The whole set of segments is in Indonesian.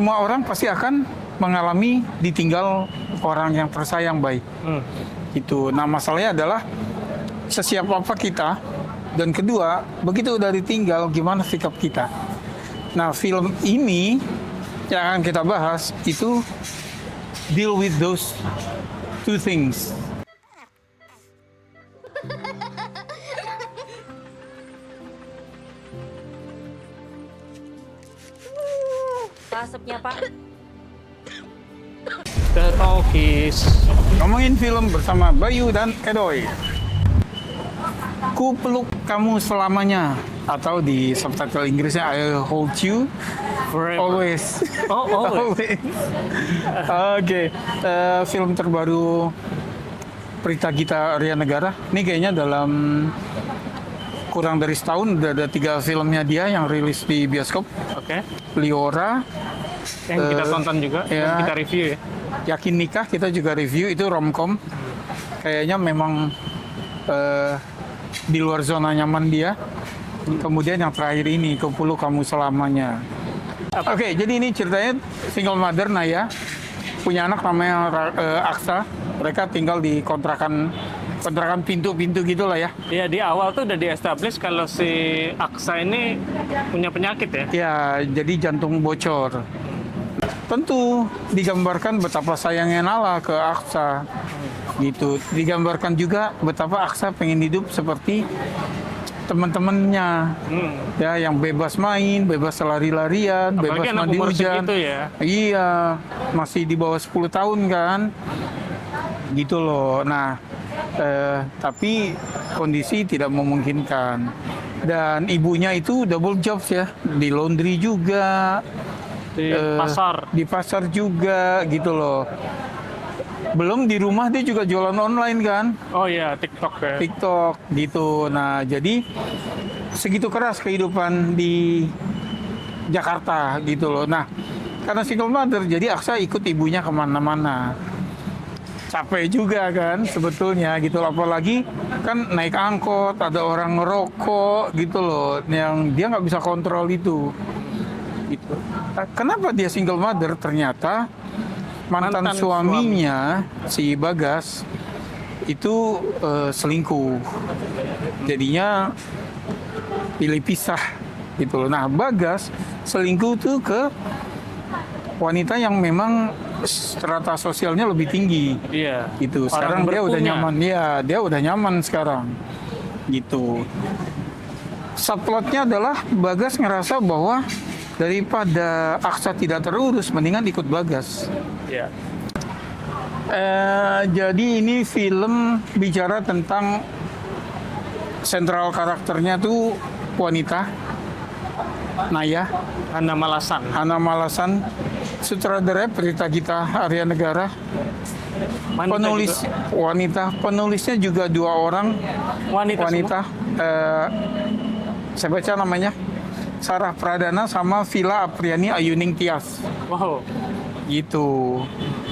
semua orang pasti akan mengalami ditinggal orang yang tersayang, baik. Itu. Nah, masalahnya adalah sesiap apa kita, dan kedua, begitu udah ditinggal, gimana sikap kita. Nah, film ini yang akan kita bahas itu deal with those two things. Asapnya, Pak. The Talkies. Ngomongin film bersama Bayu dan Edoy. Ku peluk kamu selamanya, atau di subtitle Inggrisnya I hold you Forever. always. Oh, always. Oke, film terbaru Prita Gita Arya Negara. Ini kayaknya dalam kurang dari setahun udah ada 3 filmnya dia yang rilis di bioskop. Oke. Liora, Yang kita tonton juga, ya. yang kita review ya. Yakin Nikah kita juga review, itu romcom. Kayaknya memang di luar zona nyaman dia. Kemudian yang terakhir ini, Ku Peluk Kamu Selamanya. Oke, jadi ini ceritanya single mother Naya, punya anak namanya Aksa. Mereka tinggal di kontrakan pintu-pintu gitulah ya. Ya, di awal tuh udah di-establish kalau si Aksa ini punya penyakit ya. Ya, jadi jantung bocor. Tentu digambarkan betapa sayangnya Nala ke Aksa. Gitu. Digambarkan juga betapa Aksa pengen hidup seperti teman-temannya. Ya, yang bebas main, bebas lari-larian, Apalagi bebas anak mandi umur hujan. segitu ya. Iya, masih di bawah 10 tahun kan. Gitu loh. Nah, tapi kondisi tidak memungkinkan. Dan ibunya itu double jobs ya, di laundry juga, Di pasar. di pasar juga gitu loh. Belum di rumah dia juga jualan online kan, Oh iya, TikTok ya. TikTok gitu. Nah, jadi segitu keras kehidupan di Jakarta gitu loh. Nah, karena single mother, jadi Aksa ikut ibunya kemana-mana. Capek juga kan sebetulnya gitu loh. Apalagi kan naik angkot, ada orang ngerokok gitu loh, yang dia nggak bisa kontrol itu. Gitu. Kenapa dia single mother? Ternyata mantan suaminya si Bagas itu selingkuh. Jadinya pilih pisah gitu loh. Nah, Bagas selingkuh tuh ke wanita yang memang strata sosialnya lebih tinggi. Iya. Gitu. Orang Sekarang dia udah berpunya. nyaman. Ya, dia udah nyaman sekarang. Gitu. Subplotnya adalah Bagas ngerasa bahwa daripada Aksa tidak terurus, mendingan ikut Bagas. Iya. Jadi ini film bicara tentang sentral karakternya tuh wanita, Naya, Hana Malasan. Hana Malasan, sutradara Prita Gita Arya Negara, Wanita penulis juga. wanita, penulisnya juga 2 orang Wanita. wanita. Saya baca namanya Sarah Pradana sama Villa Apriani Ayuning Tias. Semua. Wow. Gitu.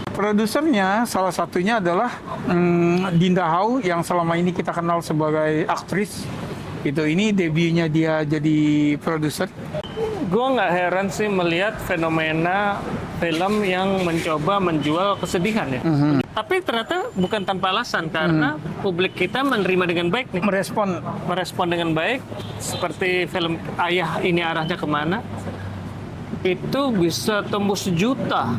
Produsernya salah satunya adalah Dinda Hau yang selama ini kita kenal sebagai aktris. Itu ini debutnya dia jadi produser. Gue nggak heran sih melihat fenomena film yang mencoba menjual kesedihan ya. Tapi ternyata bukan tanpa alasan, karena publik kita menerima dengan baik nih. Merespon dengan baik, seperti film Ayah Ini Arahnya Kemana. Itu bisa tembus juta.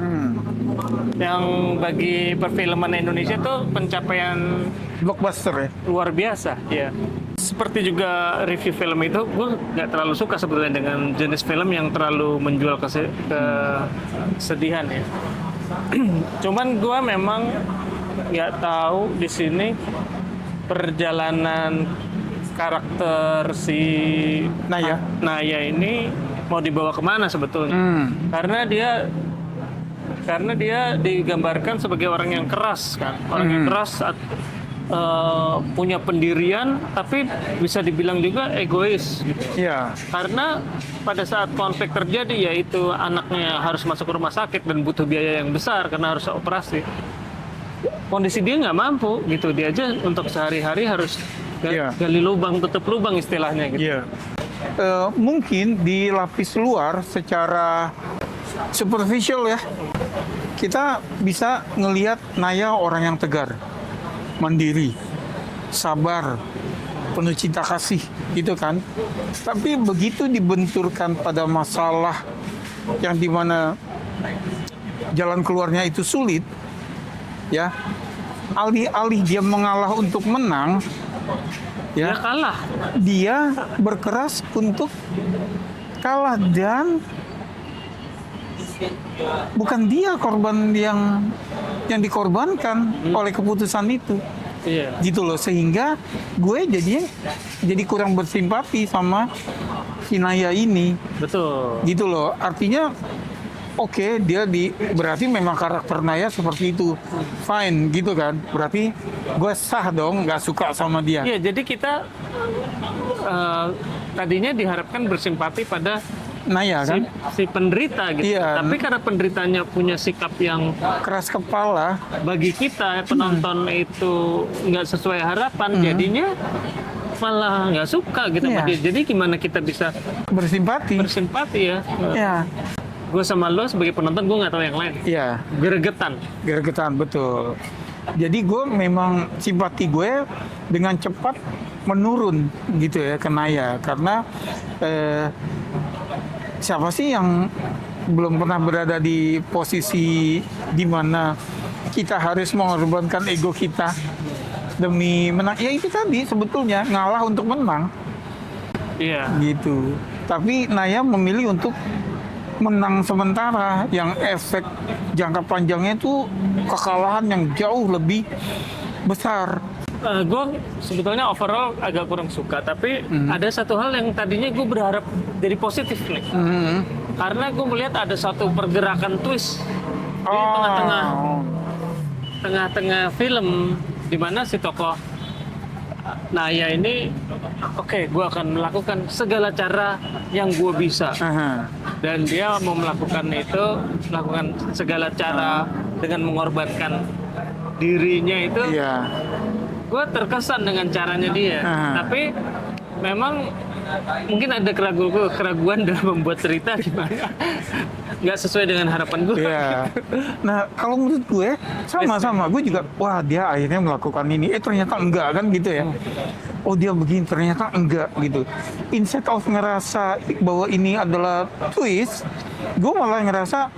Yang bagi perfilman Indonesia itu pencapaian Blockbuster ya. luar biasa ya. Seperti juga review film itu, gue nggak terlalu suka sebetulnya dengan jenis film yang terlalu menjual kesedihan ya. Cuman gue memang nggak tahu di sini perjalanan karakter si Naya ini mau dibawa kemana sebetulnya. Karena dia digambarkan sebagai orang yang keras kan, orang yang keras, punya pendirian, tapi bisa dibilang juga egois gitu. Iya. Karena pada saat konflik terjadi, yaitu anaknya harus masuk ke rumah sakit dan butuh biaya yang besar karena harus operasi, kondisi dia nggak mampu gitu. Dia aja untuk sehari-hari harus gali lubang, tutup lubang istilahnya gitu. Iya. Mungkin di lapis luar secara superficial ya. Kita bisa ngelihat Naya orang yang tegar, mandiri, sabar, penuh cinta kasih, gitu kan. Tapi begitu dibenturkan pada masalah yang dimana jalan keluarnya itu sulit, ya, alih-alih dia mengalah untuk menang, Dia ya, kalah. dia berkeras untuk kalah dan bukan dia korban yang dikorbankan oleh keputusan itu. Iya. Gitu loh, sehingga gue jadi kurang bersimpati sama si Naya ini. Betul. Gitu loh, artinya oke, berarti memang karakter Naya seperti itu, fine gitu kan, berarti gue sah dong nggak suka sama dia. Iya, jadi kita tadinya diharapkan bersimpati pada Naya kan si penderita gitu. Iya. Tapi karena penderitanya punya sikap yang keras kepala, bagi kita penonton itu nggak sesuai harapan, jadinya malah nggak suka gitu sama Iya. dia. Jadi gimana kita bisa bersimpati. bersimpati ya? Ya, Gue sama lo sebagai penonton, gue nggak tahu yang lain. iya, Gregetan. geregetan betul. Jadi gue memang simpati gue dengan cepat menurun gitu ya ke Naya, karena siapa sih yang belum pernah berada di posisi di mana kita harus mengorbankan ego kita demi menang? Ya itu tadi sebetulnya ngalah untuk menang Iya. gitu. Tapi Naya memilih untuk menang sementara, yang efek jangka panjangnya itu kekalahan yang jauh lebih besar. Gue sebetulnya overall agak kurang suka, tapi ada satu hal yang tadinya gue berharap jadi positif nih. Karena gue melihat ada satu pergerakan twist di tengah-tengah film, di mana si tokoh Naya ini, oke, gue akan melakukan segala cara yang gue bisa. Aha. Dan dia mau melakukan segala cara dengan mengorbankan dirinya itu. Iya. Gue terkesan dengan caranya dia, tapi memang mungkin ada keraguan dalam membuat cerita gimana nggak sesuai dengan harapan gue. Iya. Nah, kalau menurut gue sama-sama, gue juga wah dia akhirnya melakukan ini, ternyata enggak kan gitu ya. Oh dia begini, ternyata enggak gitu. Instead of ngerasa bahwa ini adalah twist, gue malah ngerasa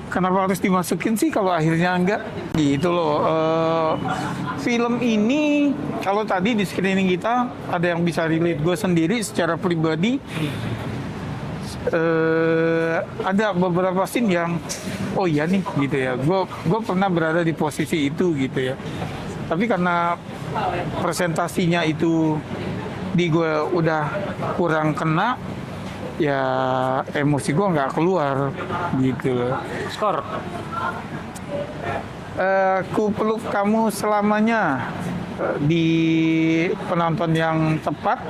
kenapa harus dimasukin sih kalau akhirnya enggak gitu loh. Film ini kalau tadi di screening kita ada yang bisa relate, gue sendiri secara pribadi ada beberapa scene yang oh iya nih gitu ya, gue pernah berada di posisi itu gitu ya. Tapi karena presentasinya itu di gue udah kurang kena, ya emosi gue nggak keluar gitu. Skor. Ku peluk kamu selamanya, di penonton yang tepat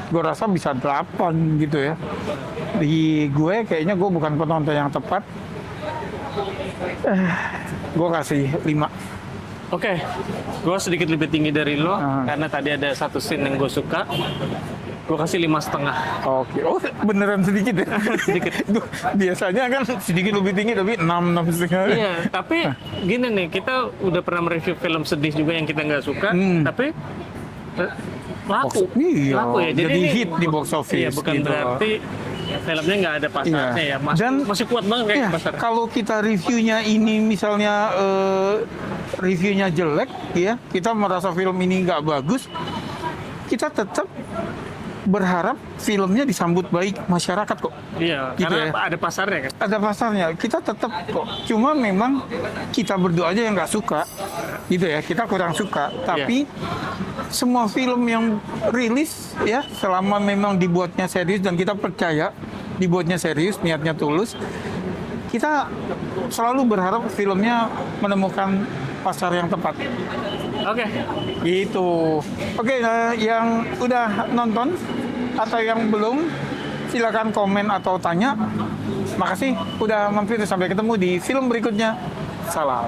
gue rasa bisa 8 gitu ya. Di gue kayaknya gue bukan penonton yang tepat, gue kasih 5. Oke, gue sedikit lebih tinggi dari lo Ah. karena tadi ada satu scene yang gue suka. Gue kasih 5,5. Oke, oh beneran sedikit ya? Sedikit. Duh, biasanya kan sedikit lebih tinggi tapi 6,5. Iya, tapi gini nih, kita udah pernah mereview film sedih juga yang kita nggak suka, tapi laku. Iya, Laku ya. jadi ini hit di box office Iya, bukan gitu. berarti filmnya nggak ada pasarnya ya. Masih kuat banget kayak Iya, pasar. kalau kita reviewnya ini misalnya reviewnya jelek ya, kita merasa film ini nggak bagus, kita tetap berharap filmnya disambut baik masyarakat kok. Iya, Gitu karena ya. ada pasarnya kan. Ada pasarnya, kita tetap kok. Cuma memang kita berdua aja yang nggak suka, gitu ya. Kita kurang suka. Tapi semua film yang rilis ya, selama memang dibuatnya serius dan kita percaya dibuatnya serius, niatnya tulus, kita selalu berharap filmnya menemukan pasar yang tepat. Oke. Gitu. Oke, yang udah nonton atau yang belum, silakan komen atau tanya. Makasih udah mampir, sampai ketemu di film berikutnya. Salam.